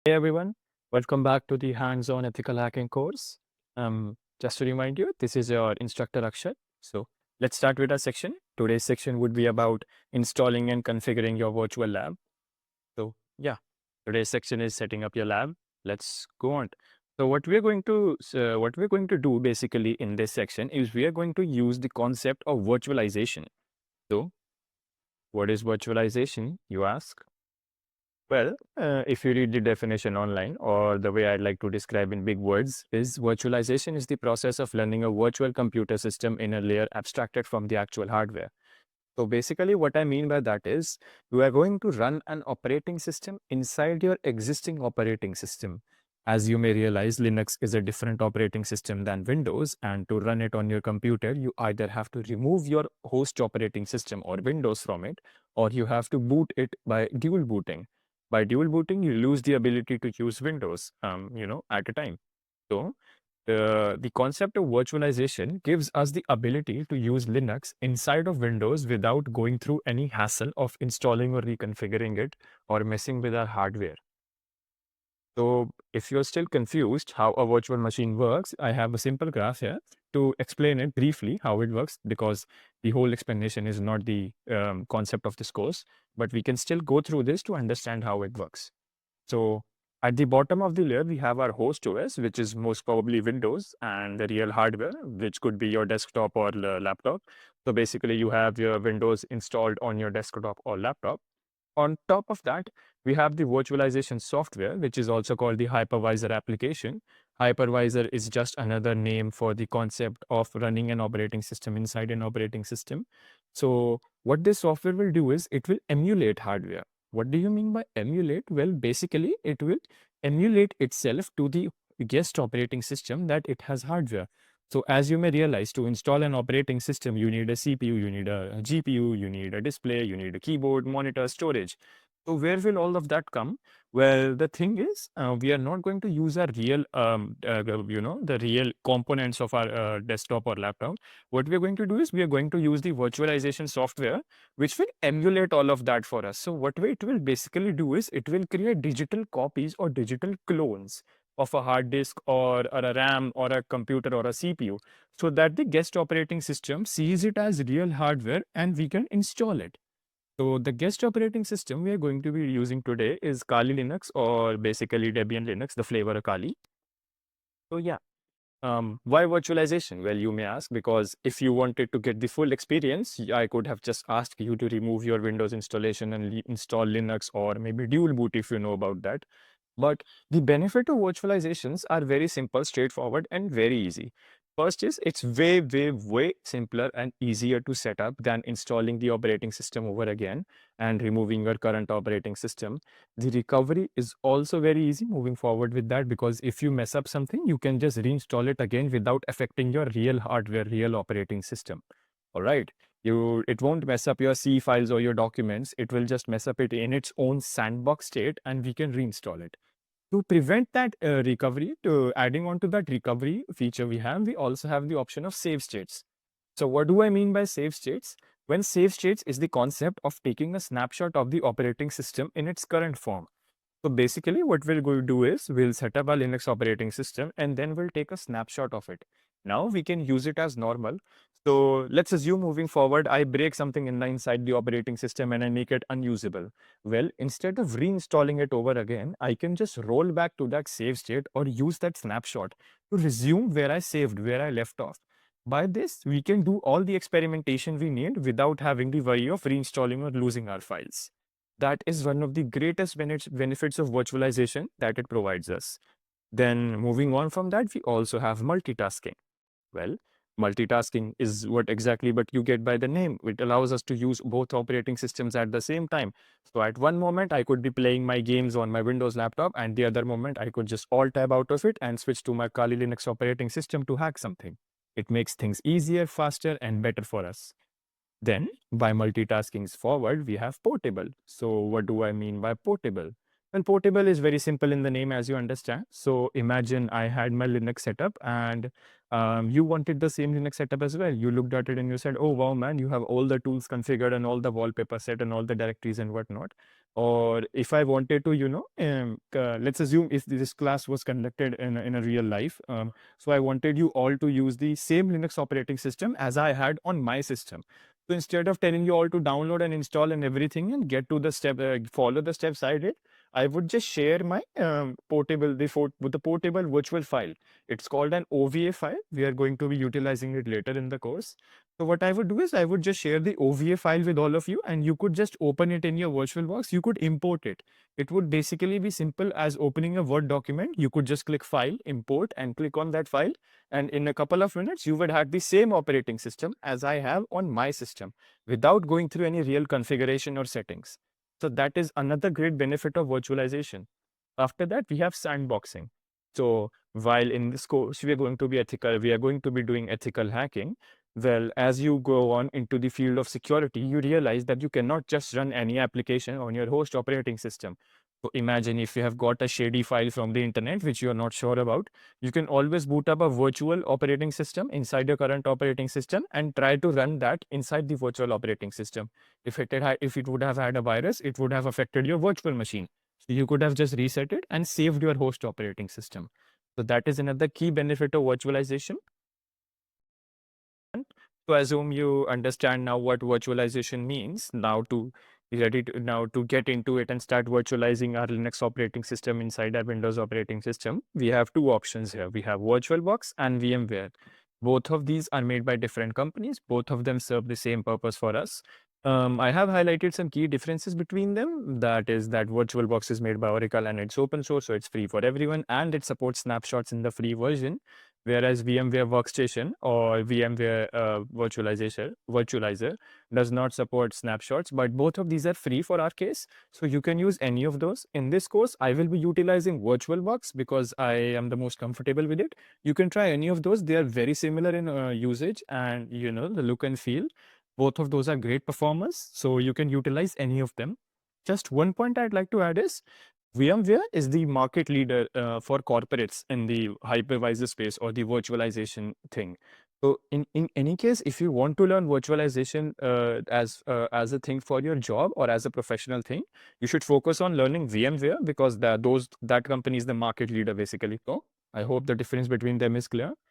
Hey everyone, welcome back to the hands-on ethical hacking course. Just to remind you, this is your instructor Akshay. So let's start with our section. Today's section would be about installing and configuring your virtual lab. So yeah, today's section is setting up your lab. Let's go on. So what we're going to do basically in this section is we are going to use the concept of virtualization. So what is virtualization, you ask? Well, if you read the definition online, or the way I'd like to describe in big words, is virtualization is the process of running a virtual computer system in a layer abstracted from the actual hardware. So basically, what I mean by that is you are going to run an operating system inside your existing operating system. As you may realize, Linux is a different operating system than Windows, and to run it on your computer, you either have to remove your host operating system or Windows from it, or you have to boot it by dual booting. By dual booting, you lose the ability to use Windows, at a time. So the concept of virtualization gives us the ability to use Linux inside of Windows without going through any hassle of installing or reconfiguring it or messing with our hardware. So if you're still confused how a virtual machine works, I have a simple graph here to explain it briefly how it works, because the whole explanation is not the concept of this course, but we can still go through this to understand how it works. So at the bottom of the layer, we have our host OS, which is most probably Windows, and the real hardware, which could be your desktop or laptop. So basically, you have your Windows installed on your desktop or laptop. On top of that, we have the virtualization software, which is also called the hypervisor application. Hypervisor is just another name for the concept of running an operating system inside an operating system. So what this software will do is it will emulate hardware. What do you mean by emulate? Well, basically, it will emulate itself to the guest operating system that it has hardware. So as you may realize, to install an operating system, you need a CPU, you need a GPU, you need a display, you need a keyboard, monitor, storage. So where will all of that come? Well, the thing is, we are not going to use our real, the real components of our desktop or laptop. What we are going to do is we are going to use the virtualization software, which will emulate all of that for us. So what it will basically do is it will create digital copies or digital clones of a hard disk or a RAM or a computer or a CPU, so that the guest operating system sees it as real hardware and we can install it. So the guest operating system we are going to be using today is Kali Linux, or basically Debian Linux, the flavor of Kali. So yeah, why virtualization? Well, you may ask, because if you wanted to get the full experience, I could have just asked you to remove your Windows installation and install Linux, or maybe dual boot if you know about that. But the benefit of virtualizations are very simple, straightforward, and very easy. First is it's way, way, way simpler and easier to set up than installing the operating system over again and removing your current operating system. The recovery is also very easy moving forward with that, because if you mess up something, you can just reinstall it again without affecting your real hardware, real operating system. All right. It won't mess up your C files or your documents. It will just mess up it in its own sandbox state, and we can reinstall it. To prevent that recovery, to adding on to that recovery feature we also have the option of save states. So what do I mean by save states? When save states is the concept of taking a snapshot of the operating system in its current form. So basically what we'll go do is we'll set up a Linux operating system and then we'll take a snapshot of it. Now we can use it as normal. So let's assume moving forward, I break something inside the operating system and I make it unusable. Well, instead of reinstalling it over again, I can just roll back to that save state or use that snapshot to resume where I saved, where I left off. By this, we can do all the experimentation we need without having the worry of reinstalling or losing our files. That is one of the greatest benefits of virtualization that it provides us. Then moving on from that, we also have multitasking. Well, multitasking is what exactly but you get by the name. It allows us to use both operating systems at the same time. So at one moment, I could be playing my games on my Windows laptop, and the other moment, I could just alt tab out of it and switch to my Kali Linux operating system to hack something. It makes things easier, faster, and better for us. Then, by multitasking forward, we have portable. So, what do I mean by portable? Well, portable is very simple in the name, as you understand. So, imagine I had my Linux setup and you wanted the same Linux setup as well. You looked at it and you said, oh, wow, man, you have all the tools configured and all the wallpaper set and all the directories and whatnot. Or if I wanted to, let's assume if this class was conducted in a real life. So I wanted you all to use the same Linux operating system as I had on my system. So instead of telling you all to download and install and everything and get to the step, follow the steps I did, I would just share my with the portable virtual file. It's called an OVA file. We are going to be utilizing it later in the course. So what I would do is I would just share the OVA file with all of you, and you could just open it in your VirtualBox. You could import it. It would basically be simple as opening a Word document. You could just click File, Import, and click on that file. And in a couple of minutes, you would have the same operating system as I have on my system without going through any real configuration or settings. So that is another great benefit of virtualization. After that, we have sandboxing. So while in this course, we are going to be ethical, we are going to be doing ethical hacking. Well, as you go on into the field of security, you realize that you cannot just run any application on your host operating system. So imagine if you have got a shady file from the internet, which you are not sure about, you can always boot up a virtual operating system inside your current operating system and try to run that inside the virtual operating system. If it would have had a virus, it would have affected your virtual machine. So you could have just reset it and saved your host operating system. So that is another key benefit of virtualization. So assume you understand now what virtualization means. Now to get into it and start virtualizing our Linux operating system inside our Windows operating system, we have two options here. We have VirtualBox and VMware. Both of these are made by different companies. Both of them serve the same purpose for us. I have highlighted some key differences between them. That is that VirtualBox is made by Oracle and it's open source, so it's free for everyone, and it supports snapshots in the free version. Whereas VMware Workstation or VMware Virtualizer does not support snapshots, but both of these are free for our case. So you can use any of those. In this course, I will be utilizing VirtualBox because I am the most comfortable with it. You can try any of those. They are very similar in usage and the look and feel. Both of those are great performers. So you can utilize any of them. Just one point I'd like to add is VMware is the market leader for corporates in the hypervisor space or the virtualization thing. So in any case, if you want to learn virtualization as a thing for your job or as a professional thing, you should focus on learning VMware because that company is the market leader basically. So I hope the difference between them is clear.